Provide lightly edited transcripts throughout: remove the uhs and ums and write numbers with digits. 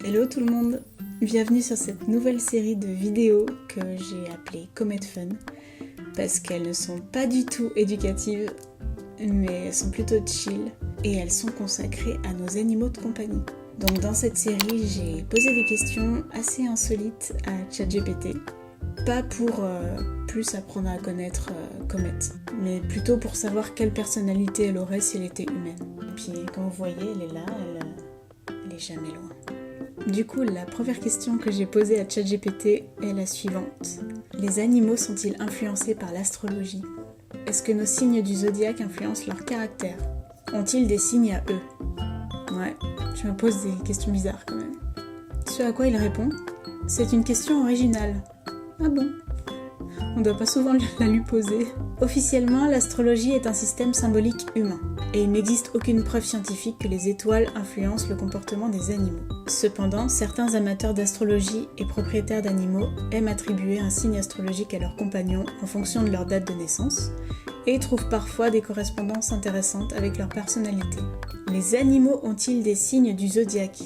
Hello tout le monde, bienvenue sur cette nouvelle série de vidéos que j'ai appelée Comet Fun parce qu'elles ne sont pas du tout éducatives mais elles sont plutôt chill et elles sont consacrées à nos animaux de compagnie. Donc dans cette série j'ai posé des questions assez insolites à ChatGPT, pas pour plus apprendre à connaître Comet, mais plutôt pour savoir quelle personnalité elle aurait si elle était humaine. Et puis comme vous voyez elle est là, elle est jamais loin. Du coup, la première question que j'ai posée à ChatGPT est la suivante. Les animaux sont-ils influencés par l'astrologie ? Est-ce que nos signes du zodiaque influencent leur caractère ? Ont-ils des signes à eux ? Ouais, je me pose des questions bizarres quand même. Ce à quoi il répond : c'est une question originale. Ah bon ? On doit pas souvent la lui poser. Officiellement, l'astrologie est un système symbolique humain, et il n'existe aucune preuve scientifique que les étoiles influencent le comportement des animaux. Cependant, certains amateurs d'astrologie et propriétaires d'animaux aiment attribuer un signe astrologique à leurs compagnons en fonction de leur date de naissance, et trouvent parfois des correspondances intéressantes avec leur personnalité. Les animaux ont-ils des signes du zodiaque ?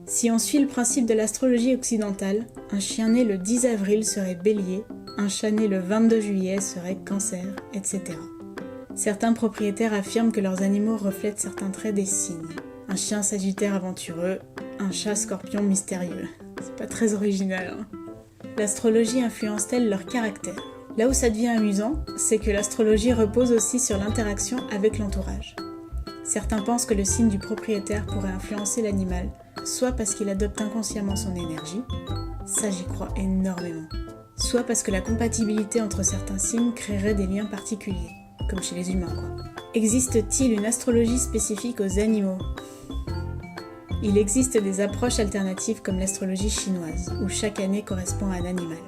Si on suit le principe de l'astrologie occidentale, un chien né le 10 avril serait Bélier, un chat né le 22 juillet serait Cancer, etc. Certains propriétaires affirment que leurs animaux reflètent certains traits des signes. Un chien Sagittaire aventureux, un chat Scorpion mystérieux. C'est pas très original, hein. L'astrologie influence-t-elle leur caractère ? Là où ça devient amusant, c'est que l'astrologie repose aussi sur l'interaction avec l'entourage. Certains pensent que le signe du propriétaire pourrait influencer l'animal, soit parce qu'il adopte inconsciemment son énergie, ça j'y crois énormément, soit parce que la compatibilité entre certains signes créerait des liens particuliers, comme chez les humains quoi. Existe-t-il une astrologie spécifique aux animaux ? Il existe des approches alternatives comme l'astrologie chinoise, où chaque année correspond à un animal.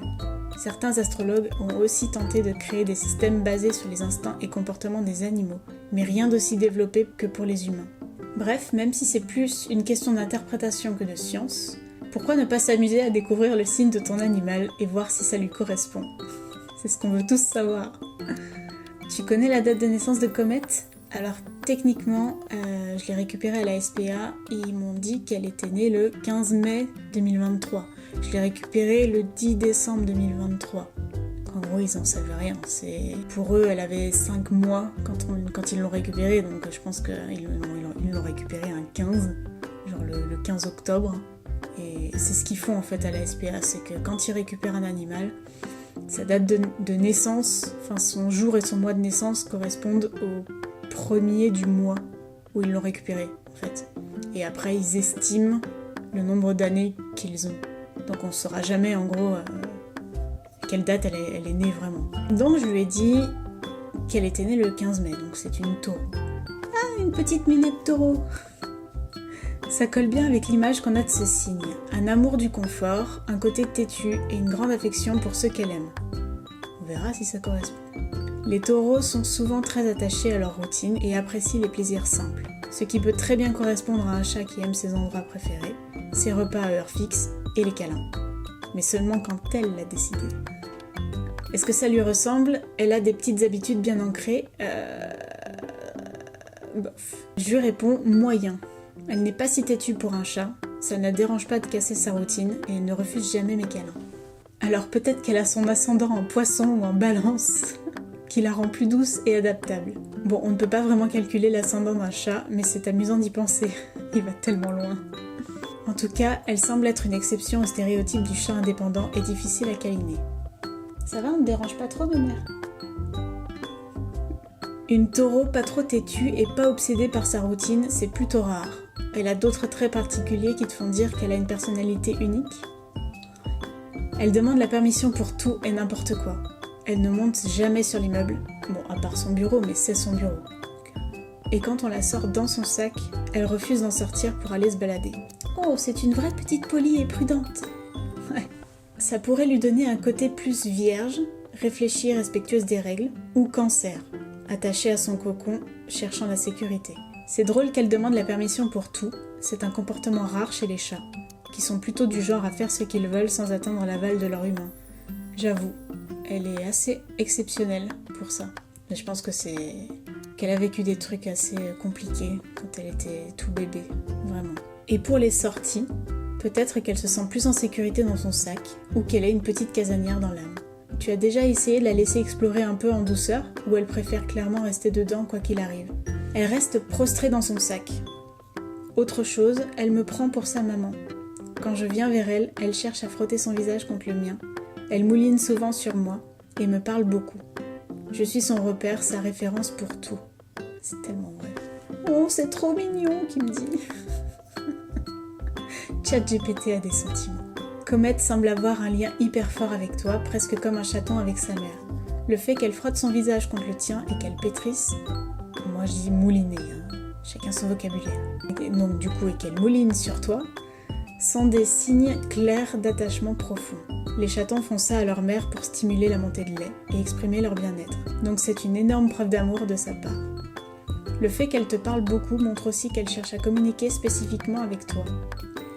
Certains astrologues ont aussi tenté de créer des systèmes basés sur les instincts et comportements des animaux, mais rien d'aussi développé que pour les humains. Bref, même si c'est plus une question d'interprétation que de science, pourquoi ne pas s'amuser à découvrir le signe de ton animal et voir si ça lui correspond ? C'est ce qu'on veut tous savoir. Tu connais la date de naissance de Comet ? Alors techniquement, je l'ai récupérée à la SPA et ils m'ont dit qu'elle était née le 15 mai 2023. Je l'ai récupérée le 10 décembre 2023. En gros, ils en savaient rien. Pour eux, elle avait 5 mois quand ils l'ont récupérée, donc je pense qu'ils l'ont récupérée un 15, genre le 15 octobre. Et c'est ce qu'ils font en fait à la SPA, c'est que quand ils récupèrent un animal, sa date de naissance, enfin son jour et son mois de naissance correspondent au premier du mois où ils l'ont récupéré en fait. Et après, ils estiment le nombre d'années qu'ils ont. Donc on ne saura jamais en gros quelle date elle est née vraiment. Donc je lui ai dit qu'elle était née le 15 mai, donc c'est une taureau. Ah, une petite minette taureau. Ça colle bien avec l'image qu'on a de ce signe. Un amour du confort, un côté têtu et une grande affection pour ceux qu'elle aime. On verra si ça correspond. Les taureaux sont souvent très attachés à leur routine et apprécient les plaisirs simples, ce qui peut très bien correspondre à un chat qui aime ses endroits préférés, ses repas à heure fixe et les câlins. Mais seulement quand elle l'a décidé. Est-ce que ça lui ressemble ? Elle a des petites habitudes bien ancrées. Bof. Je lui réponds moyen. Elle n'est pas si têtue pour un chat, ça ne la dérange pas de casser sa routine et elle ne refuse jamais mes câlins. Alors peut-être qu'elle a son ascendant en poisson ou en balance, qui la rend plus douce et adaptable. Bon, on ne peut pas vraiment calculer l'ascendant d'un chat, mais c'est amusant d'y penser, il va tellement loin. En tout cas, elle semble être une exception au stéréotype du chat indépendant et difficile à câliner. Ça va, on ne dérange pas trop, ma mère ? Une taureau pas trop têtue et pas obsédée par sa routine, c'est plutôt rare. Elle a d'autres traits particuliers qui te font dire qu'elle a une personnalité unique. Elle demande la permission pour tout et n'importe quoi. Elle ne monte jamais sur l'immeuble, bon à part son bureau, mais c'est son bureau. Et quand on la sort dans son sac, elle refuse d'en sortir pour aller se balader. Oh, c'est une vraie petite polie et prudente. Ouais. Ça pourrait lui donner un côté plus vierge, réfléchie et respectueuse des règles, ou Cancer, attachée à son cocon, cherchant la sécurité. C'est drôle qu'elle demande la permission pour tout, c'est un comportement rare chez les chats, qui sont plutôt du genre à faire ce qu'ils veulent sans attendre l'aval de leur humain. J'avoue, elle est assez exceptionnelle pour ça. Mais je pense que c'est qu'elle a vécu des trucs assez compliqués quand elle était tout bébé, vraiment. Et pour les sorties, Peut-être qu'elle se sent plus en sécurité dans son sac, ou qu'elle est une petite casanière dans l'âme. Tu as déjà essayé de la laisser explorer un peu en douceur, ou elle préfère clairement rester dedans quoi qu'il arrive? Elle reste prostrée dans son sac. Autre chose, elle me prend pour sa maman. Quand je viens vers elle, elle cherche à frotter son visage contre le mien. Elle mouline souvent sur moi, et me parle beaucoup. Je suis son repère, sa référence pour tout. C'est tellement vrai. Oh, c'est trop mignon, qui me dit. ChatGPT a des sentiments. Comet semble avoir un lien hyper fort avec toi, presque comme un chaton avec sa mère. Le fait qu'elle frotte son visage contre le tien et qu'elle pétrisse, moi je dis mouliner, hein. Chacun son vocabulaire. Et donc du coup, et qu'elle mouline sur toi, sont des signes clairs d'attachement profond. Les chatons font ça à leur mère pour stimuler la montée de lait et exprimer leur bien-être. Donc c'est une énorme preuve d'amour de sa part. Le fait qu'elle te parle beaucoup montre aussi qu'elle cherche à communiquer spécifiquement avec toi.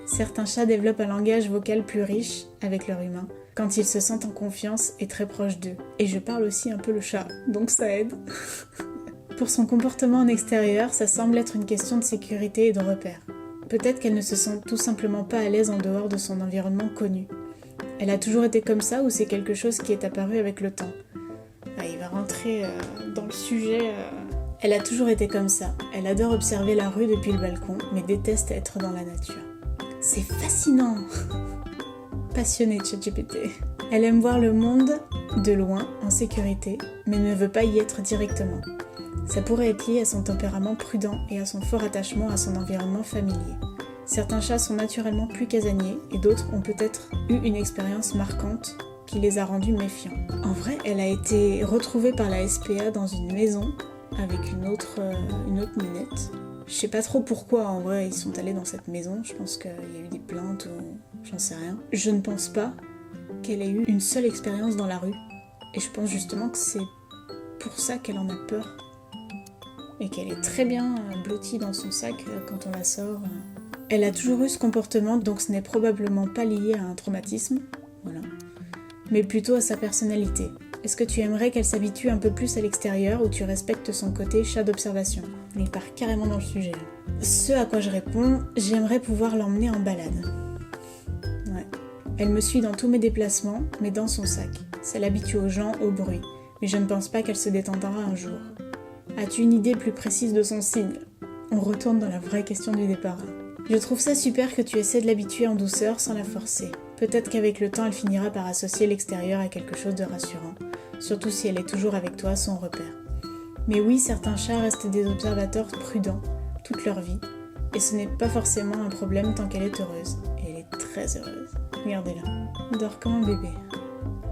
Certains chats développent un langage vocal plus riche avec leur humain, quand ils se sentent en confiance et très proches d'eux. Et je parle aussi un peu le chat, donc ça aide. Pour son comportement en extérieur, ça semble être une question de sécurité et de repère. Peut-être qu'elle ne se sent tout simplement pas à l'aise en dehors de son environnement connu. Elle a toujours été comme ça ou c'est quelque chose qui est apparu avec le temps? Il va rentrer dans le sujet. Elle a toujours été comme ça. Elle adore observer la rue depuis le balcon, mais déteste être dans la nature. C'est fascinant! Passionnée de ChatGPT. Elle aime voir le monde de loin, en sécurité, mais ne veut pas y être directement. Ça pourrait être lié à son tempérament prudent et à son fort attachement à son environnement familier. Certains chats sont naturellement plus casaniers et d'autres ont peut-être eu une expérience marquante qui les a rendus méfiants. En vrai, elle a été retrouvée par la SPA dans une maison avec une autre minette. Je sais pas trop pourquoi en vrai ils sont allés dans cette maison, je pense qu'il y a eu des plaintes ou j'en sais rien. Je ne pense pas qu'elle ait eu une seule expérience dans la rue et je pense justement que c'est pour ça qu'elle en a peur et qu'elle est très bien blottie dans son sac quand on la sort. Elle a toujours eu ce comportement donc ce n'est probablement pas lié à un traumatisme, voilà, mais plutôt à sa personnalité. Est-ce que tu aimerais qu'elle s'habitue un peu plus à l'extérieur ou tu respectes son côté chat d'observation? Il part carrément dans le sujet. Ce à quoi je réponds, j'aimerais pouvoir l'emmener en balade. Ouais. Elle me suit dans tous mes déplacements, mais dans son sac. Ça l'habitue aux gens, au bruit. Mais je ne pense pas qu'elle se détendra un jour. As-tu une idée plus précise de son signe? On retourne dans la vraie question du départ. Je trouve ça super que tu essaies de l'habituer en douceur sans la forcer. Peut-être qu'avec le temps, elle finira par associer l'extérieur à quelque chose de rassurant, surtout si elle est toujours avec toi, son repère. Mais oui, certains chats restent des observateurs prudents toute leur vie, et ce n'est pas forcément un problème tant qu'elle est heureuse. Et elle est très heureuse. Regardez-la, elle dort comme un bébé.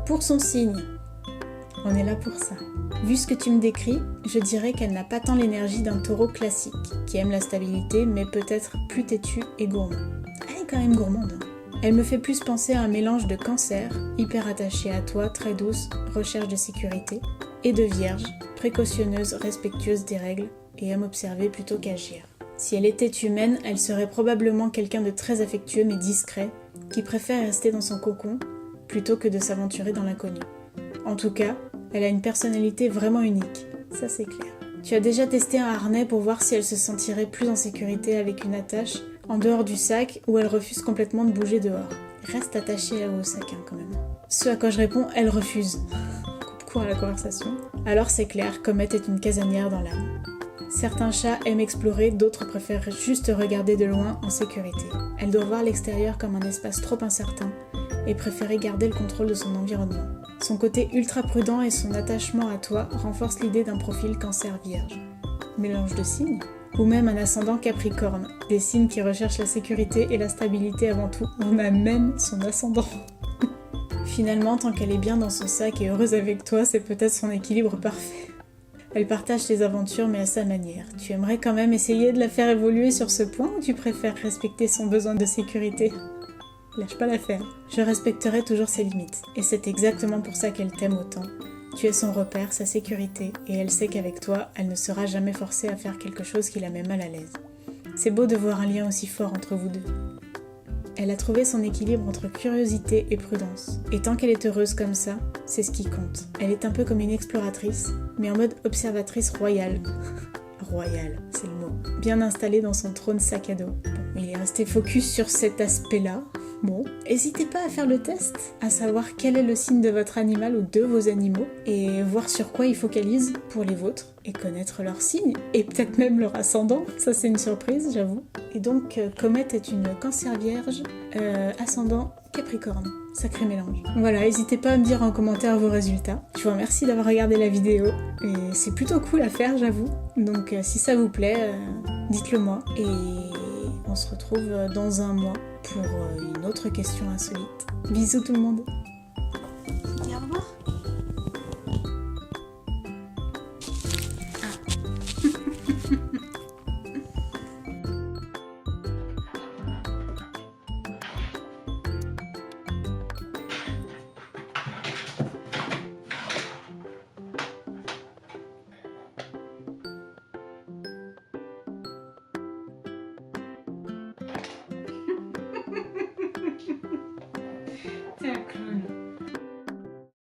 Pour son signe, on est là pour ça. Vu ce que tu me décris, je dirais qu'elle n'a pas tant l'énergie d'un taureau classique, qui aime la stabilité, mais peut-être plus têtue et gourmand. Elle est quand même gourmande. Elle me fait plus penser à un mélange de cancer, hyper attachée à toi, très douce, recherche de sécurité, et de vierge, précautionneuse, respectueuse des règles, et aime observer plutôt qu'agir. Si elle était humaine, elle serait probablement quelqu'un de très affectueux mais discret, qui préfère rester dans son cocon, plutôt que de s'aventurer dans l'inconnu. En tout cas, elle a une personnalité vraiment unique, ça c'est clair. Tu as déjà testé un harnais pour voir si elle se sentirait plus en sécurité avec une attache en dehors du sac ou elle refuse complètement de bouger dehors. Reste attachée au sac quand même. Ce à quoi je réponds, elle refuse. Coupe court à la conversation. Alors c'est clair, Comet est une casanière dans l'âme. Certains chats aiment explorer, d'autres préfèrent juste regarder de loin en sécurité. Elle doit voir l'extérieur comme un espace trop incertain et préférer garder le contrôle de son environnement. Son côté ultra prudent et son attachement à toi renforcent l'idée d'un profil cancer vierge. Mélange de signes? Ou même un ascendant capricorne, des signes qui recherchent la sécurité et la stabilité avant tout. On a même son ascendant. Finalement, tant qu'elle est bien dans son sac et heureuse avec toi, c'est peut-être son équilibre parfait. Elle partage tes aventures mais à sa manière. Tu aimerais quand même essayer de la faire évoluer sur ce point ou tu préfères respecter son besoin de sécurité? Lâche pas l'affaire. Je respecterai toujours ses limites. Et c'est exactement pour ça qu'elle t'aime autant. Tu es son repère, sa sécurité, et elle sait qu'avec toi, elle ne sera jamais forcée à faire quelque chose qui la met mal à l'aise. C'est beau de voir un lien aussi fort entre vous deux. Elle a trouvé son équilibre entre curiosité et prudence. Et tant qu'elle est heureuse comme ça, c'est ce qui compte. Elle est un peu comme une exploratrice, mais en mode observatrice royale. Royale, c'est le mot. Bien installée dans son trône sac à dos. Bon, il est rester focus sur cet aspect-là. Bon, n'hésitez pas à faire le test, à savoir quel est le signe de votre animal ou de vos animaux, et voir sur quoi ils focalisent pour les vôtres, et connaître leurs signes, et peut-être même leur ascendant, ça c'est une surprise, j'avoue. Et donc, Comet est une Cancer Vierge, ascendant Capricorne. Sacré mélange. Voilà, n'hésitez pas à me dire en commentaire vos résultats. Je vous remercie d'avoir regardé la vidéo, et c'est plutôt cool à faire, j'avoue. Donc si ça vous plaît, dites-le moi, et on se retrouve dans un mois pour une autre question insolite. Bisous tout le monde. Et au revoir. T'es un clown.